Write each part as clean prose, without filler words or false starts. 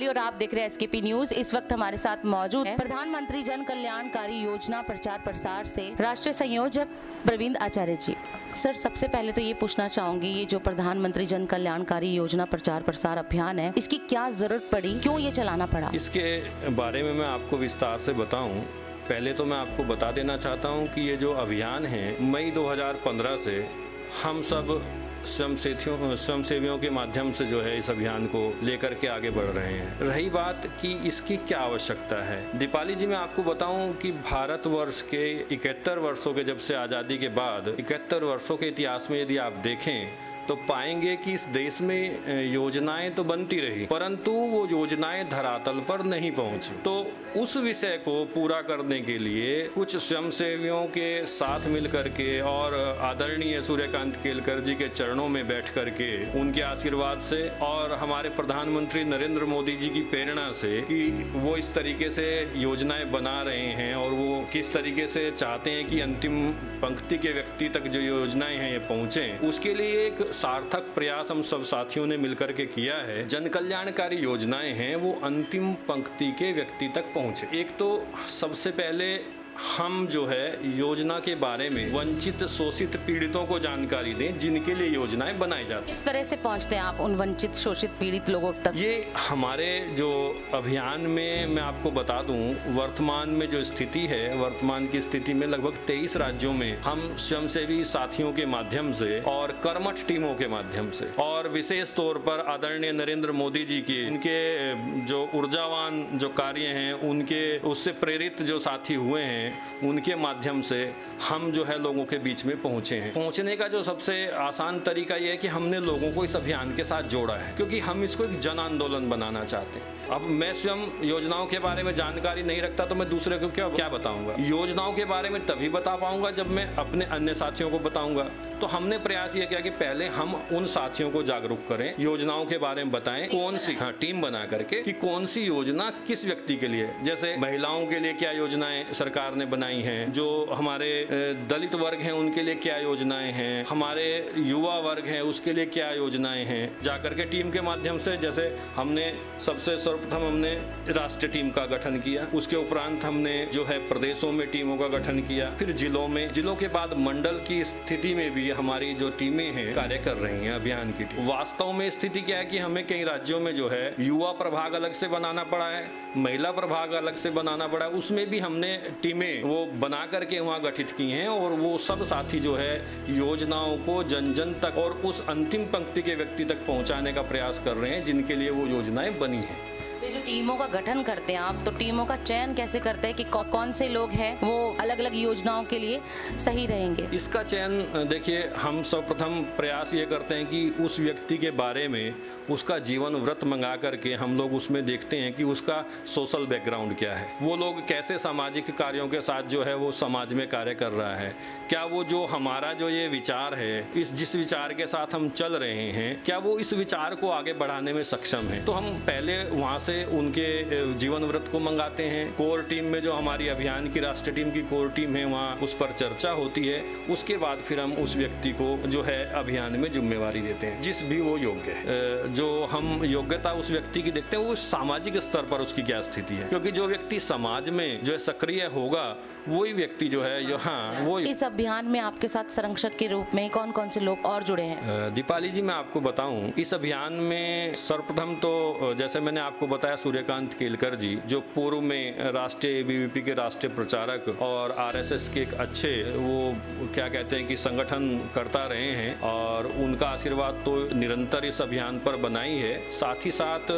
दीपाली और आप देख रहे हैं एसकेपी न्यूज। इस वक्त हमारे साथ मौजूद है प्रधानमंत्री जन कल्याणकारी योजना प्रचार प्रसार से राष्ट्रीय संयोजक प्रवीण आचार्य जी। सर, सबसे पहले तो ये पूछना चाहूंगी, ये जो प्रधानमंत्री जन कल्याणकारी योजना प्रचार प्रसार अभियान है, इसकी क्या जरूरत पड़ी, क्यों ये चलाना पड़ा? इसके बारे में मैं आपको विस्तार से बताऊं। पहले तो मैं आपको बता देना चाहता हूं कि ये जो अभियान है मई 2015 से हम सब स्वयंसेवियों के माध्यम से जो है इस अभियान को लेकर के आगे बढ़ रहे हैं। रही बात कि इसकी क्या आवश्यकता है, दीपाली जी मैं आपको बताऊं कि भारतवर्ष के 71 वर्षों के जब से आज़ादी के बाद 71 वर्षों के इतिहास में यदि आप देखें तो पाएंगे कि इस देश में योजनाएं तो बनती रही, परंतु वो योजनाएं धरातल पर नहीं पहुंची। तो उस विषय को पूरा करने के लिए कुछ स्वयंसेवियों के साथ मिलकर के और आदरणीय सूर्यकांत केलकर जी के चरणों में बैठ करके उनके आशीर्वाद से और हमारे प्रधानमंत्री नरेंद्र मोदी जी की प्रेरणा से कि वो इस तरीके से योजनाएं बना रहे हैं और वो किस तरीके से चाहते हैं कि अंतिम पंक्ति के व्यक्ति तक जो योजनाएं हैं ये पहुंचे, उसके लिए एक सार्थक प्रयास हम सब साथियों ने मिलकर के किया है। जन कल्याणकारी योजनाएं हैं वो अंतिम पंक्ति के व्यक्ति तक पहुंचे। एक तो सबसे पहले हम जो है योजना के बारे में वंचित शोषित पीड़ितों को जानकारी दें जिनके लिए योजनाएं बनाई जाती हैं। किस तरह से पहुंचते हैं आप उन वंचित शोषित पीड़ित लोगों तक? ये हमारे जो अभियान में मैं आपको बता दूं, वर्तमान में जो स्थिति है, वर्तमान की स्थिति में लगभग 23 राज्यों में हम स्वयंसेवी साथियों के माध्यम से और कर्मठ टीमों के माध्यम से और विशेष तौर पर आदरणीय नरेंद्र मोदी जी की इनके जो ऊर्जावान जो कार्य हैं उनके उससे प्रेरित जो साथी हुए हैं उनके माध्यम से हम जो है लोगों के बीच में पहुंचे हैं। पहुंचने का जो सबसे आसान तरीका यह है कि हमने लोगों को इस अभियान के साथ जोड़ा है, क्योंकि हम इसको एक जन आंदोलन बनाना चाहते हैं। अब मैं स्वयं योजनाओं के बारे में जानकारी नहीं रखता तो मैं दूसरे को क्या बताऊंगा। योजनाओं के बारे में तभी बता पाऊंगा जब मैं अपने अन्य साथियों को बताऊंगा। तो हमने प्रयास ये किया कि पहले हम उन साथियों को जागरूक करें, योजनाओं के बारे में बताएं, कौन सी टीम बना करके कि कौन सी योजना किस व्यक्ति के लिए, जैसे महिलाओं के लिए क्या योजनाएं सरकार ने बनाई हैं, जो हमारे दलित वर्ग हैं उनके लिए क्या योजनाएं हैं, हमारे युवा वर्ग हैं उसके लिए क्या योजनाएं हैं। जाकर के टीम के माध्यम से जैसे हमने सबसे सर्वप्रथम हमने राष्ट्रीय टीम का गठन किया, उसके उपरांत हमने जो है प्रदेशों में टीमों का गठन किया, फिर जिलों के बाद मंडल की स्थिति में भी हमारी जो टीमें हैं कार्य कर रही हैं अभियान की टीम। वास्तव में स्थिति क्या है कि हमें कई राज्यों में जो है युवा प्रभाग अलग से बनाना पड़ा है, महिला प्रभाग अलग से बनाना पड़ा है, उसमें भी हमने टीमें वो बना करके वहाँ गठित की हैं और वो सब साथी जो है योजनाओं को जन जन तक और उस अंतिम पंक्ति के व्यक्ति तक पहुँचाने का प्रयास कर रहे हैं जिनके लिए वो योजनाएं बनी हैं। तो जो टीमों का गठन करते हैं आप, तो टीमों का चयन कैसे करते हैं कि कौन से लोग हैं वो अलग अलग योजनाओं के लिए सही रहेंगे? इसका चयन देखिए, हम सर्वप्रथम प्रयास ये करते हैं कि उस व्यक्ति के बारे में उसका जीवन व्रत मंगा करके हम लोग उसमें देखते हैं कि उसका सोशल बैकग्राउंड क्या है, वो लोग कैसे सामाजिक कार्यों के साथ जो है वो समाज में कार्य कर रहा है, क्या वो जो हमारा जो ये विचार है, जिस विचार के साथ हम चल रहे हैं, क्या वो इस विचार को आगे बढ़ाने में सक्षम है। तो हम पहले वहाँ से उनके जीवन व्रत को मंगाते हैं। कोर टीम में जो हमारी अभियान की राष्ट्रीय टीम की कोर टीम है वहाँ उस पर चर्चा होती है, उसके बाद फिर हम उस व्यक्ति को जो है अभियान में जिम्मेवारी देते हैं जिस भी वो योग्य है। जो हम योग्यता उस व्यक्ति की देखते हैं वो सामाजिक स्तर पर उसकी क्या स्थिति है, क्योंकि जो व्यक्ति समाज में जो है सक्रिय होगा वही व्यक्ति जो है वो। इस अभियान में आपके साथ संरक्षक के रूप में कौन कौन से लोग और जुड़े हैं? दीपाली जी मैं आपको बताऊं, इस अभियान में सर्वप्रथम तो जैसे मैंने आपको बताया सूर्यकांत केलकर जी जो पूर्व में राष्ट्रीय एबीवीपी के राष्ट्रीय प्रचारक और आरएसएस के एक अच्छे वो क्या कहते हैं कि संगठन करता रहे हैं और उनका आशीर्वाद तो निरंतर इस अभियान पर बनाई है। साथ ही साथ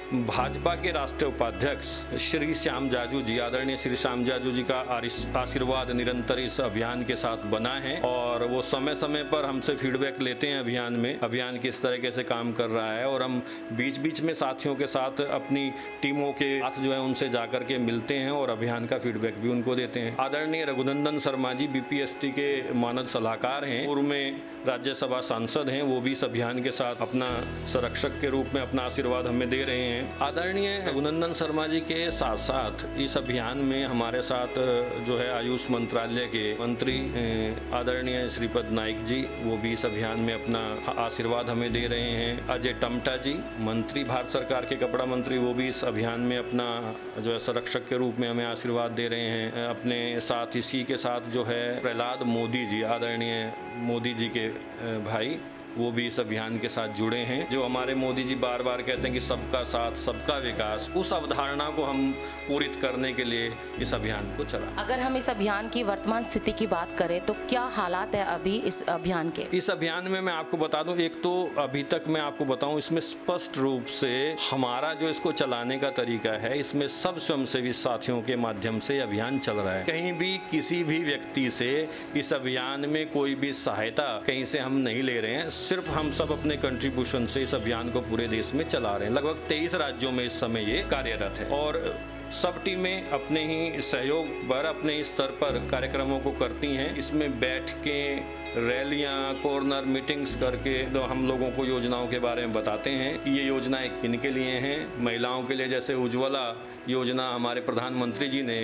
भाजपा के राष्ट्रीय उपाध्यक्ष श्री श्याम जाजू जी, आदरणीय श्री श्याम जाजू जी का आशीर्वाद निरंतर इस अभियान के साथ बना है और वो समय समय पर हमसे फीडबैक लेते हैं अभियान में, अभियान किस तरीके से काम कर रहा है और हम बीच बीच में साथियों के साथ अपनी टीमों के साथ जो है उनसे जाकर के मिलते हैं और अभियान का फीडबैक भी उनको देते हैं। आदरणीय रघुनंदन शर्मा जी बीपीएसटी के मानद सलाहकार हैं, पूर्व में राज्यसभा सांसद हैं, वो भी इस अभियान के साथ अपना संरक्षक के रूप में अपना आशीर्वाद हमें दे रहे हैं। हैं। आदरणीय रघुनंदन शर्मा जी के साथ साथ इस अभियान में हमारे साथ जो है आयुष मंत्रालय के मंत्री आदरणीय श्रीपद नाइक जी, वो भी इस अभियान में अपना आशीर्वाद हमें दे रहे हैं। अजय टमटा जी, मंत्री भारत सरकार के कपड़ा मंत्री, वो भी इस अभियान में अपना जो है संरक्षक के रूप में हमें आशीर्वाद दे रहे हैं। अपने साथ इसी के साथ जो है प्रहलाद मोदी जी, आदरणीय मोदी जी के भाई, वो भी इस अभियान के साथ जुड़े हैं। जो हमारे मोदी जी बार बार कहते हैं कि सबका साथ सबका विकास, उस अवधारणा को हम पूरित करने के लिए इस अभियान को चला। अगर हम इस अभियान की वर्तमान स्थिति की बात करें तो क्या हालात है अभी इस अभियान के? इस अभियान में मैं आपको बता दूं, एक तो अभी तक मैं आपको बताऊं, इसमें स्पष्ट रूप से हमारा जो इसको चलाने का तरीका है, इसमें सब स्वयंसेवी साथियों के माध्यम से अभियान चल रहा है। कहीं भी किसी भी व्यक्ति से इस अभियान में कोई भी सहायता कहीं से हम नहीं ले रहे हैं। सिर्फ हम सब अपने कंट्रीब्यूशन से इस अभियान को पूरे देश में चला रहे हैं। लगभग 23 राज्यों में इस समय ये कार्यरत है और सब टीमें अपने ही सहयोग पर, अपने स्तर पर कार्यक्रमों को करती हैं। इसमें बैठ के रैलियां, कॉर्नर मीटिंग्स करके तो हम लोगों को योजनाओं के बारे में बताते हैं कि ये योजनाएं किन के लिए हैं। महिलाओं के लिए जैसे उज्ज्वला योजना हमारे प्रधानमंत्री जी ने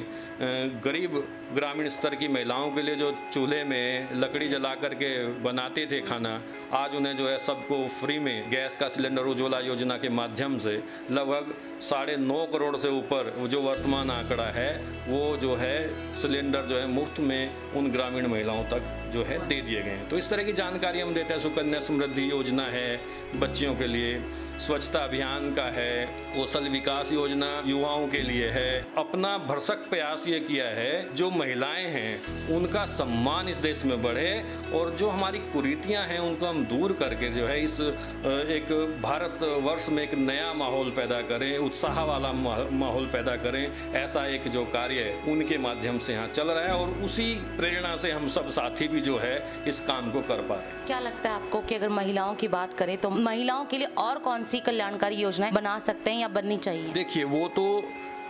गरीब ग्रामीण स्तर की महिलाओं के लिए जो चूल्हे में लकड़ी जला करके बनाते थे खाना, आज उन्हें जो है सबको फ्री में गैस का सिलेंडर उज्ज्वला योजना के माध्यम से लगभग 9.5 करोड़ से ऊपर जो वर्तमान आंकड़ा है, वो जो है सिलेंडर जो है मुफ्त में उन ग्रामीण महिलाओं तक जो है दे दिए गए हैं। तो इस तरह की जानकारी हम देते हैं। सुकन्या समृद्धि योजना है बच्चियों के लिए, स्वच्छता अभियान का है, कौशल विकास योजना युवाओं के लिए है। अपना भरसक प्रयास ये किया है जो महिलाएं हैं उनका सम्मान इस देश में बढ़े और जो हमारी कुरीतियां हैं उनको हम दूर करके जो है इस एक भारत वर्ष में एक नया माहौल पैदा करें, उत्साह वाला माहौल पैदा करें। ऐसा एक जो कार्य है उनके माध्यम से यहाँ चल रहा है और उसी प्रेरणा से हम सब साथी भी जो है इस काम को कर पा रहे हैं। क्या लगता है आपको कि अगर महिलाओं की बात करें तो महिलाओं के लिए और कौन सी कल्याणकारी योजनाएं बना सकते हैं या बननी चाहिए? देखिए, वो तो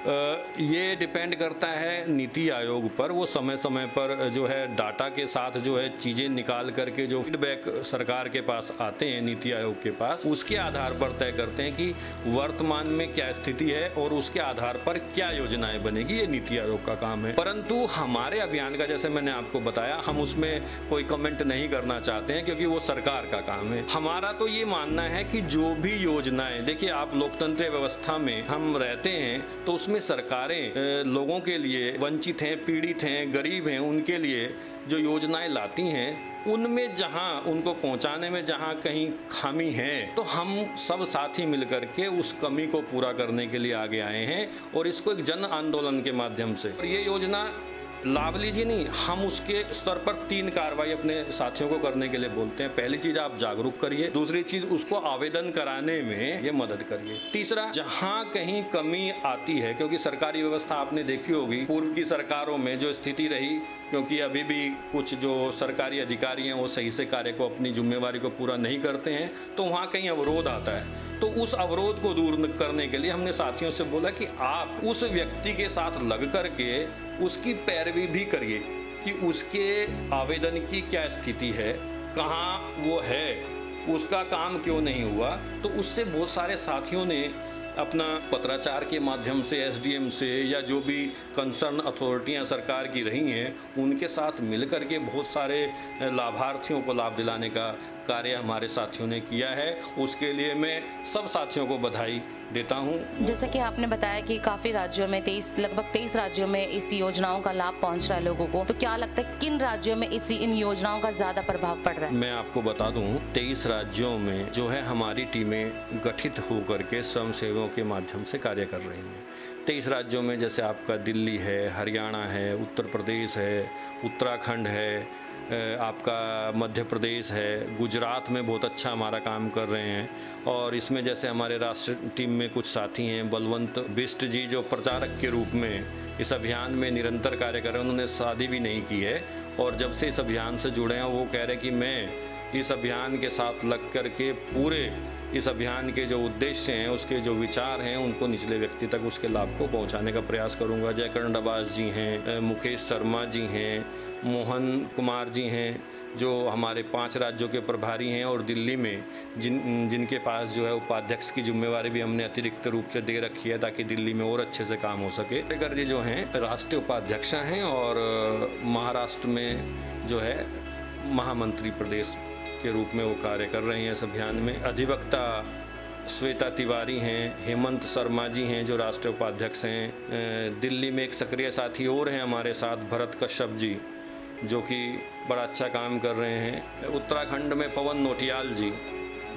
ये डिपेंड करता है नीति आयोग पर। वो समय समय पर जो है डाटा के साथ जो है चीज़ें निकाल करके जो फीडबैक सरकार के पास आते हैं नीति आयोग के पास, उसके आधार पर तय करते हैं कि वर्तमान में क्या स्थिति है और उसके आधार पर क्या योजनाएं बनेगी। ये नीति आयोग का काम है। परंतु हमारे अभियान का, जैसे मैंने आपको बताया, हम उसमें कोई कमेंट नहीं करना चाहते हैं क्योंकि वो सरकार का काम है। हमारा तो ये मानना है कि जो भी योजनाएं, देखिए आप लोकतंत्र व्यवस्था में हम रहते हैं तो उसमें सरकारें लोगों के लिए, वंचित हैं, पीड़ित हैं, गरीब हैं, उनके लिए जो योजनाएं लाती हैं उनमें जहां उनको पहुंचाने में जहां कहीं खामी है तो हम सब साथी मिलकर के उस कमी को पूरा करने के लिए आगे आए हैं और इसको एक जन आंदोलन के माध्यम से। और ये योजना लाभ लीजिए नहीं, हम उसके स्तर पर 3 कार्रवाई अपने साथियों को करने के लिए बोलते हैं। पहली चीज, आप जागरूक करिए। दूसरी चीज, उसको आवेदन कराने में ये मदद करिए। तीसरा, जहां कहीं कमी आती है, क्योंकि सरकारी व्यवस्था आपने देखी होगी पूर्व की सरकारों में जो स्थिति रही, क्योंकि अभी भी कुछ जो सरकारी अधिकारी हैं वो सही से कार्य को, अपनी जिम्मेवारी को पूरा नहीं करते हैं, तो वहाँ कहीं अवरोध आता है। तो उस अवरोध को दूर करने के लिए हमने साथियों से बोला कि आप उस व्यक्ति के साथ लग करके उसकी पैरवी भी करिए कि उसके आवेदन की क्या स्थिति है, कहाँ वो है, उसका काम क्यों नहीं हुआ। तो उससे बहुत सारे साथियों ने अपना पत्राचार के माध्यम से एसडीएम से या जो भी कंसर्न अथॉरिटियां सरकार की रही हैं उनके साथ मिलकर के बहुत सारे लाभार्थियों को लाभ दिलाने का कार्य हमारे साथियों ने किया है। उसके लिए मैं सब साथियों को बधाई देता हूं। जैसे कि आपने बताया कि काफ़ी राज्यों में लगभग 23 राज्यों में इस योजनाओं का लाभ पहुंच रहा है लोगों को, तो क्या लगता है किन राज्यों में इन योजनाओं का ज़्यादा प्रभाव पड़ रहा है? मैं आपको बता दूं, 23 राज्यों में जो है हमारी टीमें गठित होकर के स्वयंसेवकों के माध्यम से कार्य कर रही हैं। 23 राज्यों में जैसे आपका दिल्ली है, हरियाणा है, उत्तर प्रदेश है, उत्तराखंड है, आपका मध्य प्रदेश है, गुजरात में बहुत अच्छा हमारा काम कर रहे हैं। और इसमें जैसे हमारे राष्ट्र टीम में कुछ साथी हैं, बलवंत बिष्ट जी जो प्रचारक के रूप में इस अभियान में निरंतर कार्य कर रहे हैं। उन्होंने शादी भी नहीं की है और जब से इस अभियान से जुड़े हैं वो कह रहे हैं कि मैं इस अभियान के साथ लग करके पूरे इस अभियान के जो उद्देश्य हैं, उसके जो विचार हैं, उनको निचले व्यक्ति तक उसके लाभ को पहुंचाने का प्रयास करूंगा। जयकर्ण डबास जी हैं, मुकेश शर्मा जी हैं, मोहन कुमार जी हैं, जो हमारे 5 राज्यों के प्रभारी हैं और दिल्ली में जिनके पास जो है उपाध्यक्ष की जिम्मेवारी भी हमने अतिरिक्त रूप से दे रखी है ताकि दिल्ली में और अच्छे से काम हो सके। शेखर जी जो हैं राष्ट्रीय उपाध्यक्ष हैं और महाराष्ट्र में जो है महामंत्री प्रदेश के रूप में वो कार्य कर रहे हैं इस अभियान में। अधिवक्ता श्वेता तिवारी हैं, हेमंत शर्मा जी हैं जो राष्ट्रीय उपाध्यक्ष हैं। दिल्ली में एक सक्रिय साथी और हैं हमारे साथ, भरत कश्यप जी, जो कि बड़ा अच्छा काम कर रहे हैं। उत्तराखंड में पवन नोटियाल जी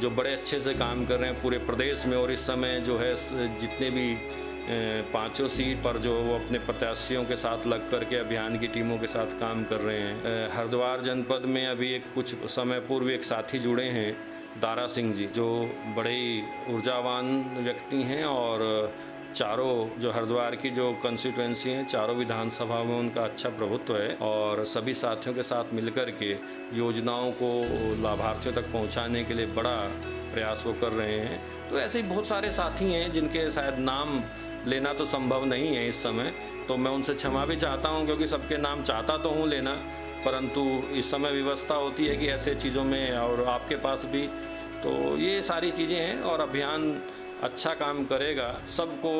जो बड़े अच्छे से काम कर रहे हैं पूरे प्रदेश में, और इस समय जो है जितने भी 5 सीट पर जो वो अपने प्रत्याशियों के साथ लग करके अभियान की टीमों के साथ काम कर रहे हैं। हरिद्वार जनपद में अभी एक कुछ समय पूर्व एक साथी जुड़े हैं, दारा सिंह जी, जो बड़े ही ऊर्जावान व्यक्ति हैं और चारों जो हरिद्वार की जो कंस्टिट्यूएंसी हैं, चारों विधानसभा में उनका अच्छा प्रभुत्व है और सभी साथियों के साथ मिलकर के योजनाओं को लाभार्थियों तक पहुंचाने के लिए बड़ा प्रयास वो कर रहे हैं। तो ऐसे ही बहुत सारे साथी हैं जिनके शायद नाम लेना तो संभव नहीं है इस समय, तो मैं उनसे क्षमा भी चाहता हूं क्योंकि सबके नाम चाहता तो हूं लेना, परंतु इस समय व्यवस्था होती है कि ऐसे चीज़ों में, और आपके पास भी, तो ये सारी चीज़ें हैं और अभियान अच्छा काम करेगा। सबको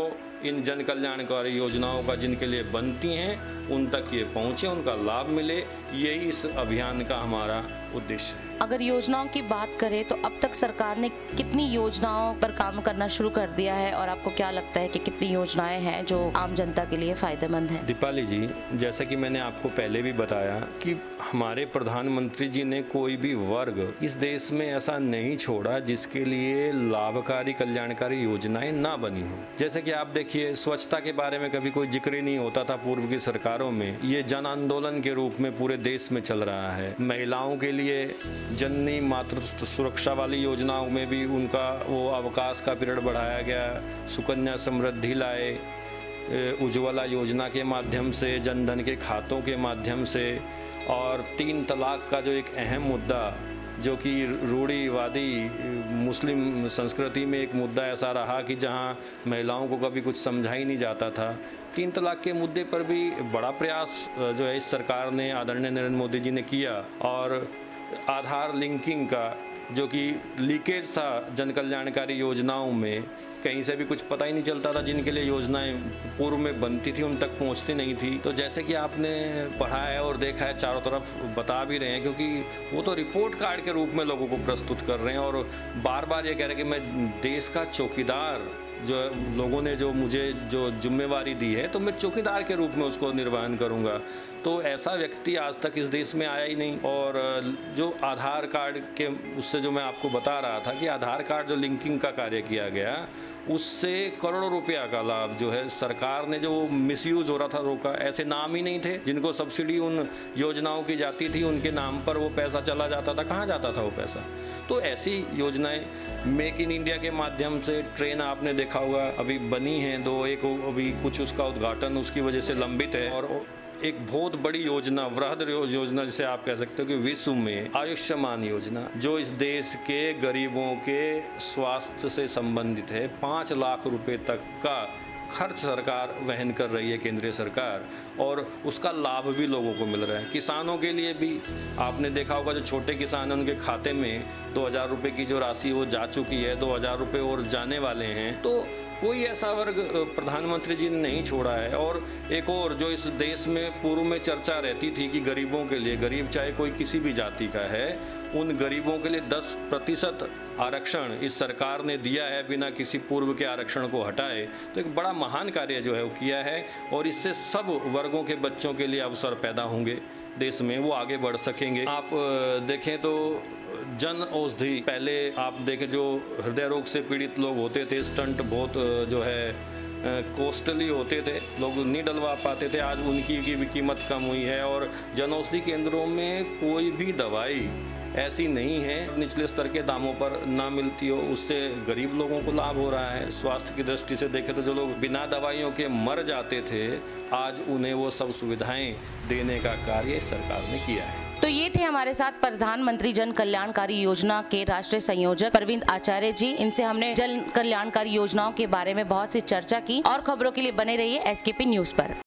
इन जन कल्याणकारी योजनाओं का जिनके लिए बनती हैं उन तक ये पहुँचे, उनका लाभ मिले, यही इस अभियान का हमारा उद्देश्य है। अगर योजनाओं की बात करें तो अब तक सरकार ने कितनी योजनाओं पर काम करना शुरू कर दिया है और आपको क्या लगता है कि कितनी योजनाएं हैं जो आम जनता के लिए फायदेमंद हैं? दीपाली जी, जैसा कि मैंने आपको पहले भी बताया कि हमारे प्रधानमंत्री जी ने कोई भी वर्ग इस देश में ऐसा नहीं छोड़ा जिसके लिए लाभकारी कल्याणकारी योजनाएं ना बनी हो। जैसे कि आप देखिए, स्वच्छता के बारे में कभी कोई जिक्र ही नहीं होता था पूर्व की सरकारों में, ये जन आंदोलन के रूप में पूरे देश में चल रहा है। महिलाओं के लिए जननी मातृत्व सुरक्षा वाली योजनाओं में भी उनका वो अवकाश का पीरियड बढ़ाया गया। सुकन्या समृद्धि लाए, उज्ज्वला योजना के माध्यम से, जनधन के खातों के माध्यम से, और 3 तलाक का जो एक अहम मुद्दा जो कि रूढ़िवादी मुस्लिम संस्कृति में एक मुद्दा ऐसा रहा कि जहां महिलाओं को कभी कुछ समझा ही नहीं जाता था, 3 तलाक के मुद्दे पर भी बड़ा प्रयास जो है इस सरकार ने, आदरणीय नरेंद्र मोदी जी ने किया। और आधार लिंकिंग का जो कि लीकेज था जन कल्याणकारी योजनाओं में, कहीं से भी कुछ पता ही नहीं चलता था, जिनके लिए योजनाएं पूर्व में बनती थी उन तक पहुंचती नहीं थी। तो जैसे कि आपने पढ़ा है और देखा है, चारों तरफ बता भी रहे हैं, क्योंकि वो तो रिपोर्ट कार्ड के रूप में लोगों को प्रस्तुत कर रहे हैं और बार बार ये कह रहे हैं कि मैं देश का चौकीदार, जो लोगों ने जो मुझे जो जिम्मेवारी दी है तो मैं चौकीदार के रूप में उसको निर्वहन करूंगा। तो ऐसा व्यक्ति आज तक इस देश में आया ही नहीं। और जो आधार कार्ड के उससे जो मैं आपको बता रहा था कि आधार कार्ड जो लिंकिंग का कार्य किया गया, उससे करोड़ों रुपया का लाभ जो है सरकार ने, जो मिसयूज हो रहा था, रोका। ऐसे नाम ही नहीं थे जिनको सब्सिडी उन योजनाओं की जाती थी, उनके नाम पर वो पैसा चला जाता था। कहाँ जाता था वो पैसा? तो ऐसी योजनाएं, मेक इन इंडिया के माध्यम से ट्रेन आपने देखा होगा अभी बनी है 2, एक अभी कुछ उसका उद्घाटन उसकी वजह से लंबित है। और एक बहुत बड़ी योजना, वृहद योजना जिसे आप कह सकते हो कि विश्व में आयुष्मान योजना, जो इस देश के गरीबों के स्वास्थ्य से संबंधित है। 5 लाख रुपए तक का खर्च सरकार वहन कर रही है, केंद्रीय सरकार, और उसका लाभ भी लोगों को मिल रहा है। किसानों के लिए भी आपने देखा होगा, जो छोटे किसान हैं उनके खाते में 2000 रुपये की जो राशि वो जा चुकी है, 2000 रुपये और जाने वाले हैं। तो कोई ऐसा वर्ग प्रधानमंत्री जी ने नहीं छोड़ा है। और एक और जो इस देश में पूर्व में चर्चा रहती थी कि गरीबों के लिए, गरीब चाहे कोई किसी भी जाति का है, उन गरीबों के लिए 10% आरक्षण इस सरकार ने दिया है बिना किसी पूर्व के आरक्षण को हटाए। तो एक बड़ा महान कार्य जो है वो किया है और इससे सब वर्गों के बच्चों के लिए अवसर पैदा होंगे देश में, वो आगे बढ़ सकेंगे। आप देखें तो जन औषधि, पहले आप देखें जो हृदय रोग से पीड़ित लोग होते थे, स्टंट बहुत जो है कॉस्टली होते थे, लोग नहीं डलवा पाते थे, आज उनकी भी कीमत कम हुई है। और जन औषधि केंद्रों में कोई भी दवाई ऐसी नहीं है निचले स्तर के दामों पर ना मिलती हो, उससे गरीब लोगों को लाभ हो रहा है। स्वास्थ्य की दृष्टि से देखें तो जो लोग बिना दवाइयों के मर जाते थे, आज उन्हें वो सब सुविधाएं देने का कार्य सरकार ने किया है। तो ये थे हमारे साथ प्रधानमंत्री जन कल्याणकारी योजना के राष्ट्रीय संयोजक प्रवीण आचार्य जी। इनसे हमने जन कल्याणकारी योजनाओं के बारे में बहुत सी चर्चा की और खबरों के लिए बने रहिए SKP न्यूज पर।